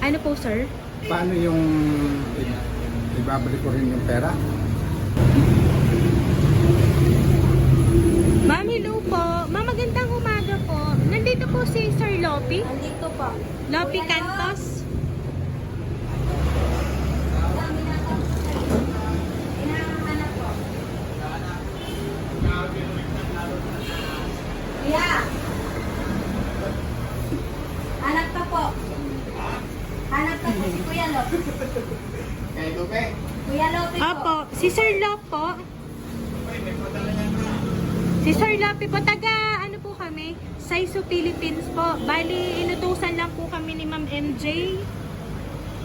Ano po, sir? Paano yung ibabalik ko rin yung pera? Ma'am, hello po. Ma'am, magandang umaga po. Nandito po si Sir Lopi. Nandito po. Lopi Cantos. Inahanap po. Kuya. Hanap ka po. Hanap ka po si Kuya Lop. Kaya ito, pe. Kuya Lopi po. Opo, si Sir Lop po. Si Sir Lopi po, taga ano po kami? Saiso, Philippines po. Bali, inutusan lang po kami ni Ma'am MJ.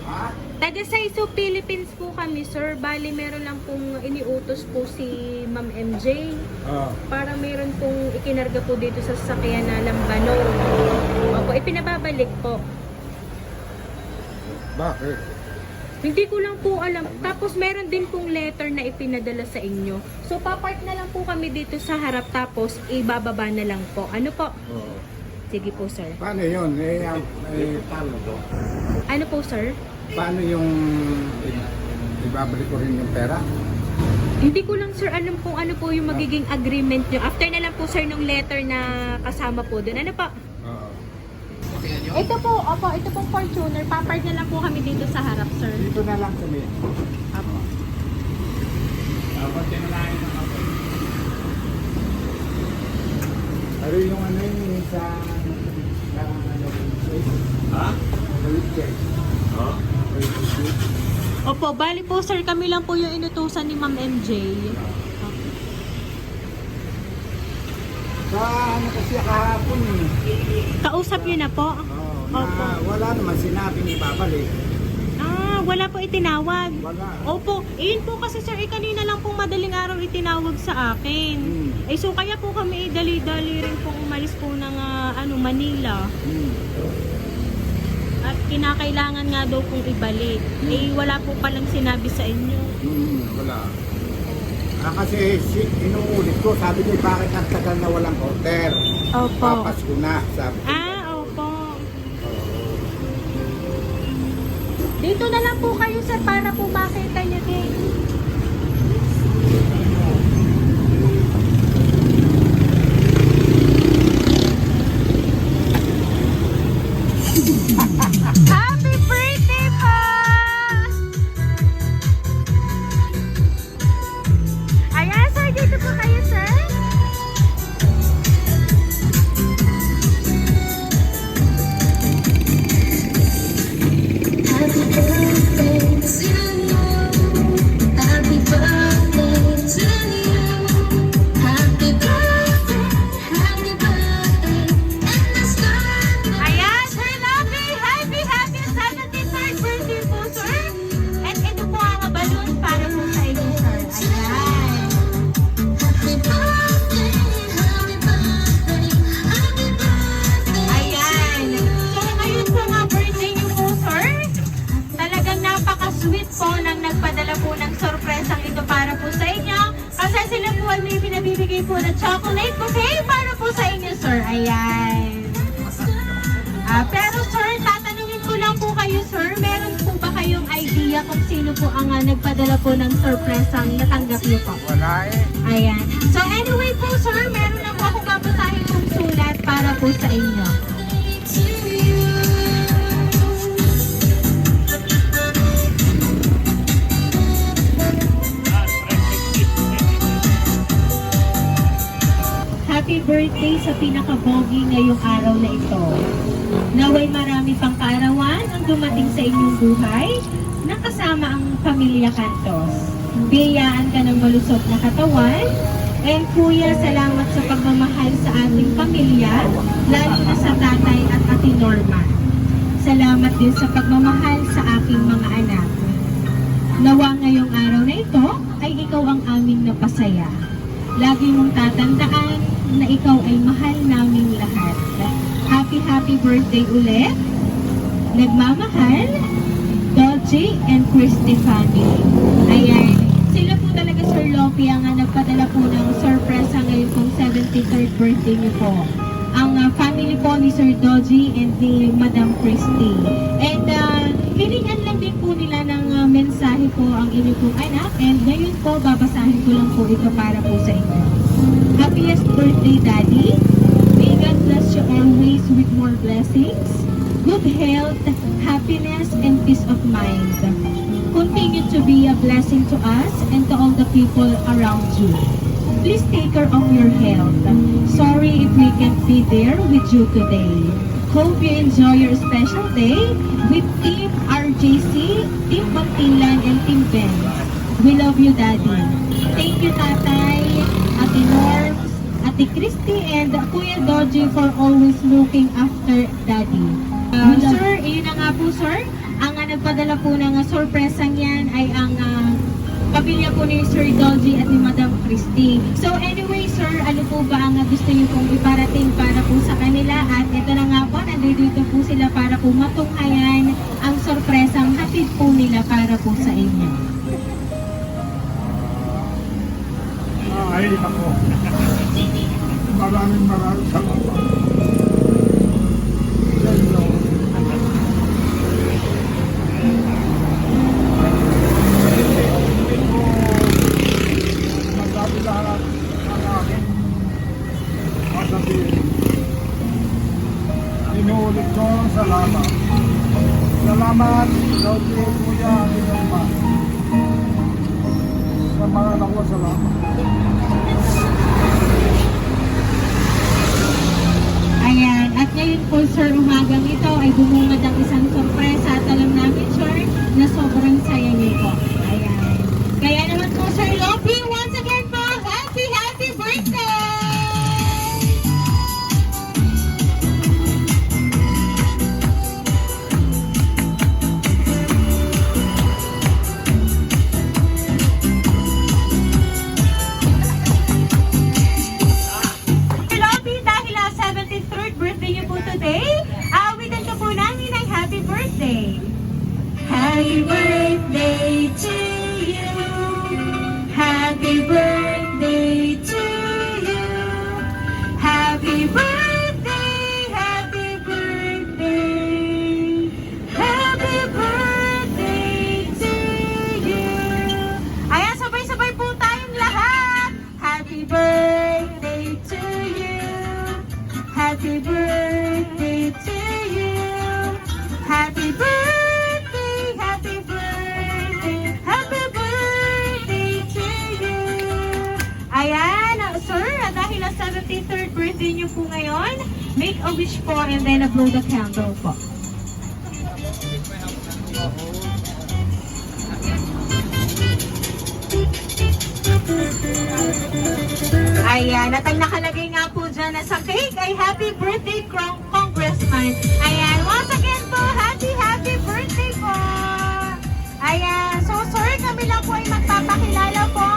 Ha? Taga Saiso, Philippines po kami, sir. Bali, meron lang pong iniutos po si Ma'am MJ. Oo. Para meron pong ikinarga po dito sa sasakyan na Lambano. Opo, ipinababalik po. Bakit? Hindi ko lang po alam. Tapos meron din pong letter na ipinadala sa inyo. So, papark na lang po kami dito sa harap. Tapos, ibababa na lang po. Ano po? Oo. Sige po, sir. Paano yun? Paano to? Ano po, sir? Paano yung ibabalik ko rin yung pera? Hindi ko lang, sir, alam kung ano po yung magiging agreement nyo. After na lang po, sir, ng letter na kasama po doon. Ano po? Oo. Ito po, opo, ito pong Fortuner. Papark na lang po kami dito sa harap, sir. Dito na lang kami. Opo. Dapat tinalain ng ako. Pero yung ano yung sa ha? Ha? Opo, bali po, sir, kami lang po yung inutusan ni Ma'am MJ. Sa ano kasi kahapon eh. Kausap niyo na po? Oo, Opo. na wala naman sinabing ibabalik. Ah, wala po itinawag. Wala. Opo, yun po kasi, sir, kanina lang pong madaling araw itinawag sa akin. So kaya po kami dali-dali rin po umalis po ng Manila. At kinakailangan nga daw pong ibalik. Wala po palang sinabi sa inyo. Wala. Kasi inuulit ko, sabi niya bakit ang tagal na walang order? Opo. Papasko na, sabi ko. Opo. Dito na lang po kayo, sir, para po makita niyo din. Happy birthday po! Ayan, sir, dito po kayo, sir. Happy birthday to you. Happy birthday to you. Happy birthday, happy birthday. And the stars. Ayan, Sir Lovey, happy 73rd birthday po, sir. At ito po ang balloon para po sa inyo, sir. Ayan. Happy birthday, happy birthday, happy birthday. Ayan. So, ngayon po nga birthday niyo po, sir. Talagang napaka-sweet po nang nagpadala po ng sorpresang ito para po sa inyo. Kasi sila po ay may pinabibigay po na chocolate bouquet para po sa inyo, sir. Ayan. Pero sir, tatanungin ko lang po kayo, sir. Meron po ba kayong idea kung sino po ang nagpadala po ng sorpresang natanggap niyo po? Wala eh. Ayan. So anyway po, sir, meron lang po akong babasahin kong sulat para po sa inyo. To you. Happy birthday sa pinakabogi ngayong araw na ito. Naway marami pang kaarawan ang dumating sa inyong buhay na kasama ang pamilya Cantos. Biyayaan ka ng malusog na katawan. And kuya, salamat sa pagmamahal sa ating pamilya, lalo na sa tatay at ate Norma. Salamat din sa pagmamahal sa aking mga anak. Nawa ngayong araw na ito ay ikaw ang aming napasaya. Lagi mong tatandaan na ikaw ay mahal naming lahat. Happy birthday ulit. Nagmamahal, Dolce and Christy family. Ayan. Sila po talaga, Sir Lopi, ang nagpadala po ng sorpresa ngayon pong 73rd birthday niyo po. Ang family po ni Sir Dolce and ni Madam Christy. And inyo pong anak. And ngayon po, babasahin ko lang po ito para po sa inyo. Happiest birthday, Daddy. May God bless you always with more blessings, good health, happiness, and peace of mind. Continue to be a blessing to us and to all the people around you. Please take care of your health. Sorry if we can't be there with you today. Hope you enjoy your special day with Team RJC, Team Bantilan, and Team Ben. We love you, Daddy. Thank you, Tatay, Ate Norms, Ate Christy, and Kuya Doji for always looking after Daddy. Sir, yun na nga po, sir. Ang nagpadala po ng sorpresang yan ay ang pamilya po ni Sir Doji at ni Madam Christy. So anyway, sir, ano po ba ang gusto niyo pong iparating para po sa kanila? At ito na nga po, nandito po sila para po matunghayan ang sorpresang hatid po nila para po sa inyo. Ay, ako. Maraming salamat. Hello. Magsabi lahat ang aking masabihin. Inuulit ko, salamat. Salamat, Lodi, Kuya, Minumba. Sa mga anak ko, salamat. Ayan, at ngayon po, sir, umagang ito ay bumungad ang isang sorpresa at alam namin, sir, na sobrang saya niyo po. Ayan. Kaya naman po, Sir Lobby, once again po, happy birthday! Sir Lobby, dahil 73rd birthday niyo po today, awitan ka po namin ng happy birthday. Happy birthday to you. Happy birthday to you. Happy birthday, happy birthday. Happy birthday to you. Ayan, sabay-sabay po tayong lahat. Happy birthday to you. Happy birthday to you. Happy birthday, happy birthday, happy birthday to you. Ayan, sir, dahil ang 73rd birthday niyo po ngayon, make a wish po and then blow the candle po. Ayan, at ang nakalagay nga po dyan na sa cake ay happy birthday, Congressman. Ayan, once again po, happy birthday po. Ayan, so sir, kami lang po ay magpapakilala po.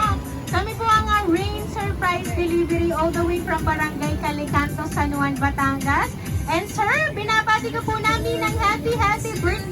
Kami po ang Rain Surprise Delivery all the way from Barangay Calicanto, San Juan, Batangas. And sir, binabati ko po namin ng happy birthday